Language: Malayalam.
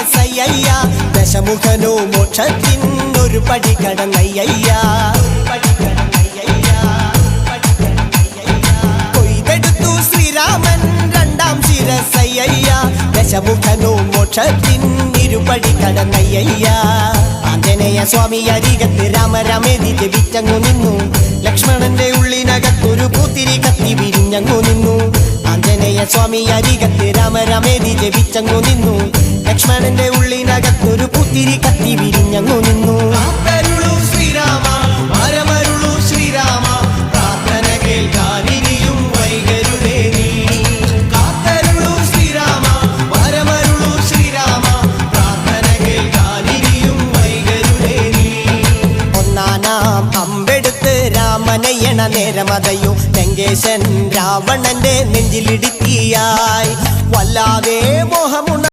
ശിരസയ്യ ദശമുഖനോ മോക്ഷത്തിനൊരു പടി കടന്നയ്യ കൊയ്തെടുത്തു ശ്രീരാമൻ രണ്ടാം ശിരസയ്യ ദശമുഖനോ മോക്ഷത്തിനിരുപടി കടന്നയ്യ ആഞ്ജനേയ സ്വാമി അരികത്ത് രാമരാമേതി ജപിച്ചങ്ങു നിന്നു ലക്ഷ്മണന്റെ ഉള്ളിനകത്തൊരു പൂത്തിരി കത്തി വിരിഞ്ഞങ്ങു നിന്നു ആഞ്ജനേയ സ്വാമി അരികത്ത് രാമരാമേതി ജപിച്ചങ്ങു നിന്നു ലക്ഷ്മണന്റെ ഉള്ളിനകത്തൊരു പൂത്തിരി കത്തി വിരിഞ്ഞങ്ങു നിന്നു ശ്രീരാമ വരമരുളൂ ശ്രീരാമ പ്രാർത്ഥന കേൾക്കാനിരിയും വൈകരുതേ നീ കാത്തരുളൂ ശ്രീരാമ വരമരുളൂ ശ്രീരാമ പ്രാർത്ഥന കേൾക്കാനിരിയും വൈകരുതേ നീ ഒന്നാനാം അമ്പെടുത്ത് രാമനയണ നേരമതയോ ലങ്കേശൻ രാവണന്റെ നെഞ്ചിലിടുക്കിയായി വല്ലാതെ മോഹമുണ്ട